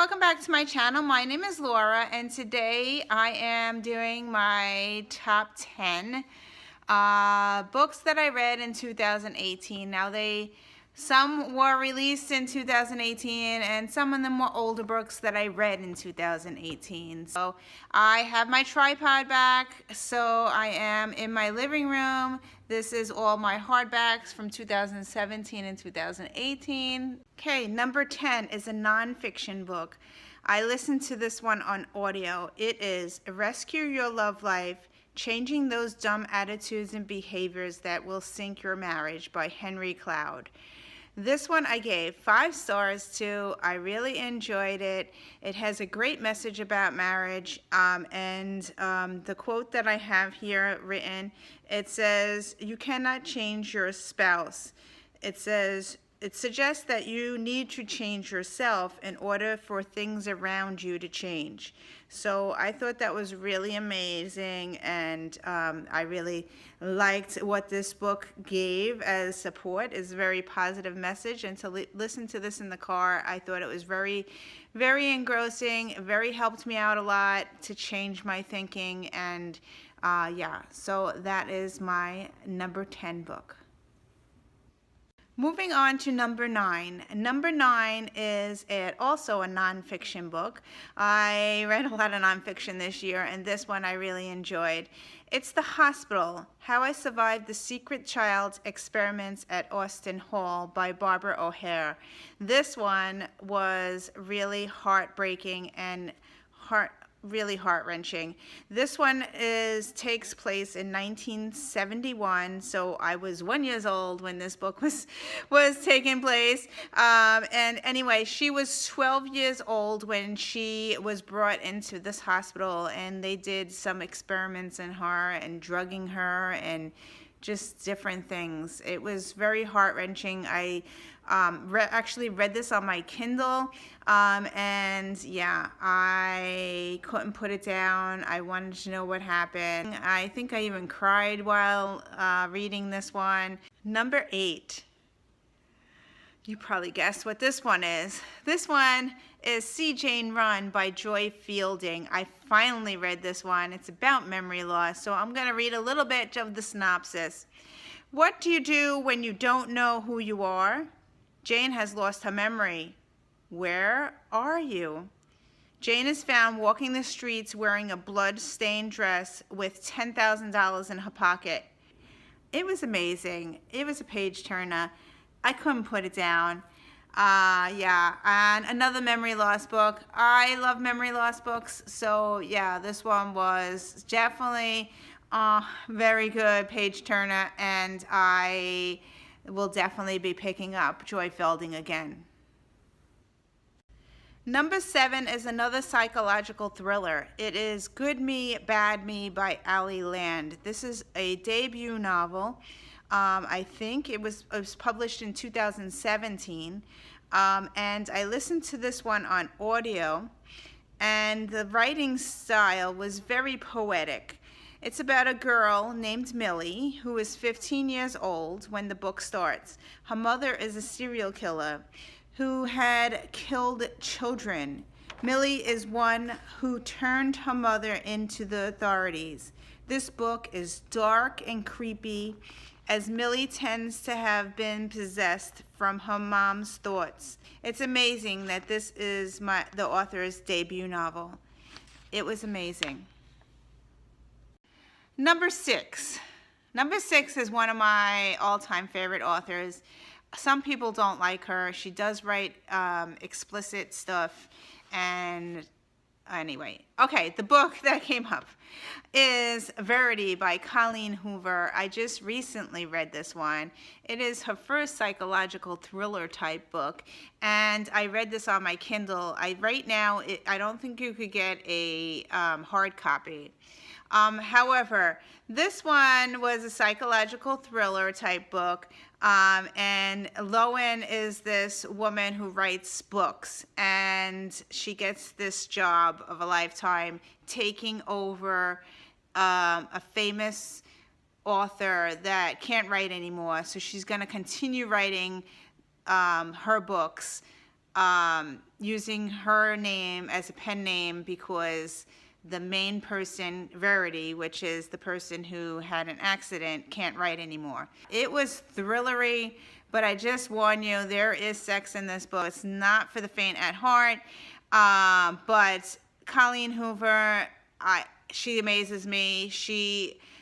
welcome back to my channel. My name is Laura, and today I am doing my top 10 books that I read in 2018. Now, some were released in 2018, and some of them were older books that I read in 2018. So I have my tripod back, so I am in my living room. This is all my hardbacks from 2017 and 2018. Okay, number 10 is a nonfiction book. I listened to this one on audio. It is Rescue Your Love Life, Changing Those Dumb Attitudes and Behaviors That Will Sink Your Marriage by Henry Cloud. This one I gave 5 stars to. I really enjoyed it. It has a great message about marriage, and the quote that I have here written, it says, "You cannot change your spouse." It says, it suggests that you need to change yourself in order for things around you to change. So I thought that was really amazing, and I really liked what this book gave as support. It's a very positive message, and to listen to this in the car, I thought it was very, very engrossing. It very helped me out a lot to change my thinking, and yeah, so that is my number 10 book. Moving on to number 9. Number 9 is also a nonfiction book. I read a lot of nonfiction this year, and this one I really enjoyed. It's The Hospital: How I Survived the Secret Child Experiments at Austin Hall by Barbara O'Hare. This one was really heartbreaking and really heart-wrenching. This one takes place in 1971, so I was 1 year old when this book was taking place. And anyway, she was 12 years old when she was brought into this hospital, and they did some experiments in her and drugging her and just different things. It was very heart-wrenching. I actually read this on my Kindle, and yeah, I couldn't put it down. I wanted to know what happened. I think I even cried while reading this one. Number 8. You probably guessed what this one is. This one is See Jane Run by Joy Fielding. I finally read this one. It's about memory loss, so I'm going to read a little bit of the synopsis. What do you do when you don't know who you are? Jane has lost her memory. Where are you? Jane is found walking the streets wearing a blood-stained dress with $10,000 in her pocket. It was amazing. It was a page-turner. I couldn't put it down. Yeah, and another memory loss book. I love memory loss books, so yeah, this one was definitely very good page-turner, and I will definitely be picking up Joy Fielding again. Number 7 is another psychological thriller. It is Good Me, Bad Me by Ali Land. This is a debut novel. I think it was published in 2017, and I listened to this one on audio, and the writing style was very poetic. It's about a girl named Millie who is 15 years old when the book starts. Her mother is a serial killer who had killed children. Millie is one who turned her mother into the authorities. This book is dark and creepy, as Millie tends to have been possessed from her mom's thoughts. It's amazing that this is the author's debut novel. It was amazing. Number 6. Number 6 is one of my all-time favorite authors. Some people don't like her. She does write explicit stuff, and anyway. Okay, the book that came up is Verity by Colleen Hoover. I just recently read this one. It is her first psychological thriller type book, and I read this on my Kindle. Right now, I don't think you could get a hard copy. However, this one was a psychological thriller type book, and Lowen is this woman who writes books, and she gets this job of a lifetime taking over a famous author that can't write anymore, so she's going to continue writing her books using her name as a pen name because the main person, Verity, which is the person who had an accident, can't write anymore. It was thrillery, but I just warn you, there is sex in this book. It's not for the faint at heart, but Colleen Hoover, she amazes me.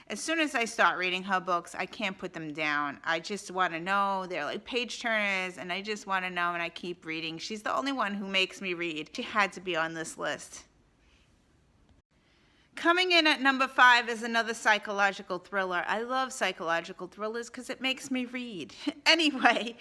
As soon as I start reading her books, I can't put them down. I just want to know. They're like page turners, and I just want to know, and I keep reading. She's the only one who makes me read. She had to be on this list. Coming in at number 5 is another psychological thriller. I love psychological thrillers because it makes me read. Anyway,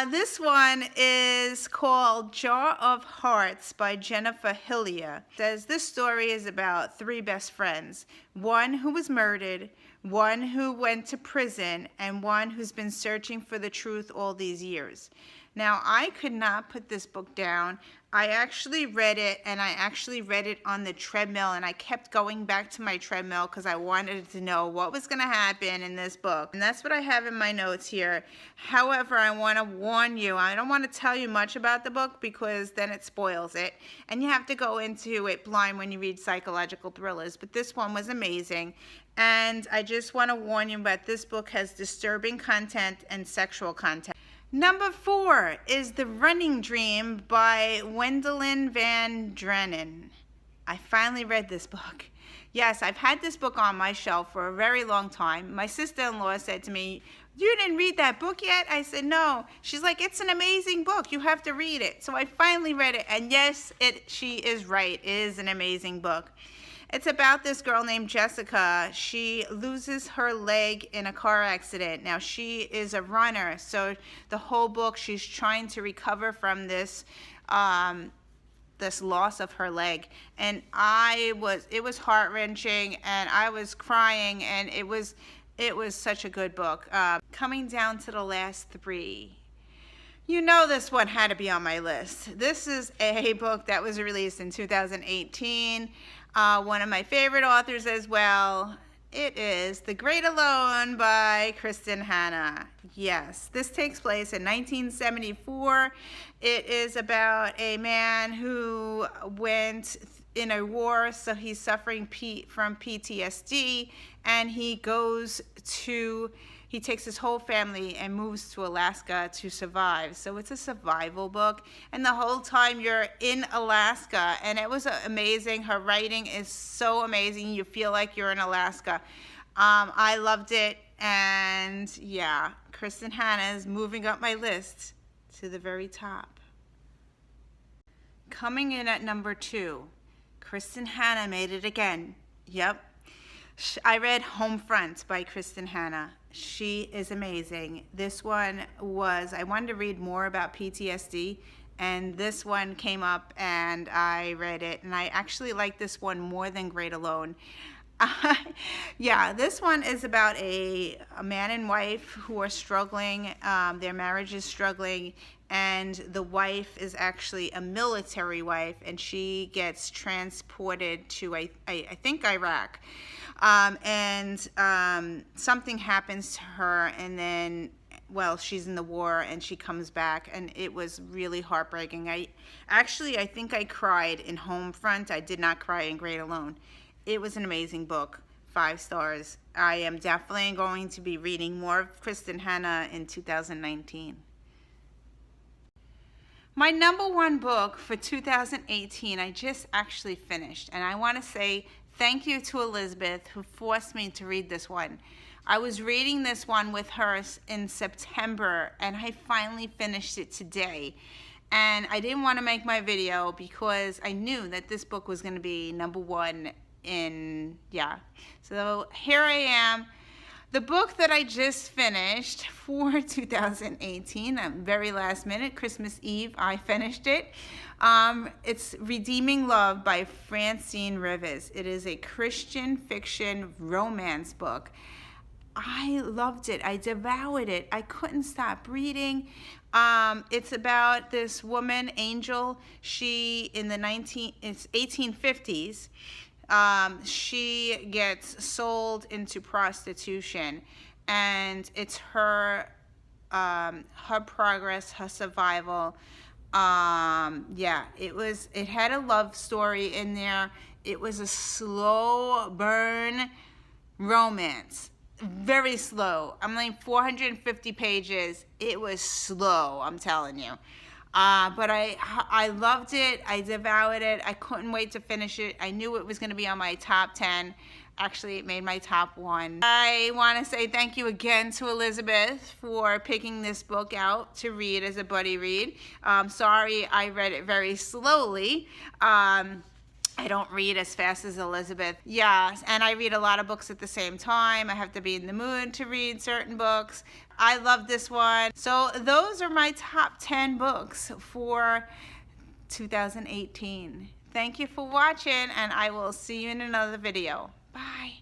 this one is called Jar of Hearts by Jennifer Hillier. It says this story is about 3 best friends, one who was murdered, one who went to prison, and one who's been searching for the truth all these years. Now, I could not put this book down. I actually read it, and I actually read it on the treadmill, and I kept going back to my treadmill because I wanted to know what was going to happen in this book. And that's what I have in my notes here. However, I want to warn you, I don't want to tell you much about the book because then it spoils it. And you have to go into it blind when you read psychological thrillers. But this one was amazing. And I just want to warn you that this book has disturbing content and sexual content. Number 4 is The Running Dream by Wendelin Van Drennen. I finally read this book. Yes, I've had this book on my shelf for a very long time. My sister-in-law said to me, "You didn't read that book yet?" I said, "No." She's like, "It's an amazing book. You have to read it." So I finally read it, and yes, she is right. It is an amazing book. It's about this girl named Jessica. She loses her leg in a car accident. Now, she is a runner, so the whole book she's trying to recover from this loss of her leg. And it was heart-wrenching, and I was crying, and it was such a good book. Coming down to the last 3. You know this one had to be on my list. This is a book that was released in 2018. One of my favorite authors as well. It is The Great Alone by Kristen Hanna. Yes, this takes place in 1974. It is about a man who went in a war, so he's suffering from PTSD, and he takes his whole family and moves to Alaska to survive. So it's a survival book, and the whole time you're in Alaska, and it was amazing. Her writing is so amazing. You feel like you're in Alaska. I loved it, and yeah, Kristen Hanna is moving up my list to the very top. Coming in at number 2, Kristen Hanna made it again. Yep. I read Homefront by Kristen Hanna. She is amazing. This one I wanted to read more about PTSD, and this one came up and I read it, and I actually like this one more than Great Alone. Yeah, this one is about a man and wife who are struggling. Their marriage is struggling, and the wife is actually a military wife, and she gets transported to, I think, Iraq. Something happens to her, and then, well, she's in the war, and she comes back, and it was really heartbreaking. I think I cried in Homefront. I did not cry in Great Alone. It was an amazing book. 5 stars. I am definitely going to be reading more of Kristen Hanna in 2019. My number 1 book for 2018, I just actually finished, and I want to say thank you to Elizabeth, who forced me to read this one. I was reading this one with her in September, and I finally finished it today. And I didn't want to make my video because I knew that this book was going to be number 1 So here I am. The book that I just finished for 2018, very last minute, Christmas Eve, I finished it. It's Redeeming Love by Francine Rivers. It is a Christian fiction romance book. I loved it. I devoured it. I couldn't stop reading. It's about this woman, Angel. She, in the 1850s, she gets sold into prostitution, and it's her progress, her survival, Yeah, it had a love story in there. It was a slow burn romance. Very slow. I'm like 450 pages. It was slow, I'm telling you. But I loved it. I devoured it. I couldn't wait to finish it. I knew it was going to be on my top 10. Actually, it made my top 1. I want to say thank you again to Elizabeth for picking this book out to read as a buddy read. Sorry, I read it very slowly. I don't read as fast as Elizabeth. Yes, and I read a lot of books at the same time. I have to be in the mood to read certain books. I love this one. So those are my top 10 books for 2018. Thank you for watching, and I will see you in another video. Bye.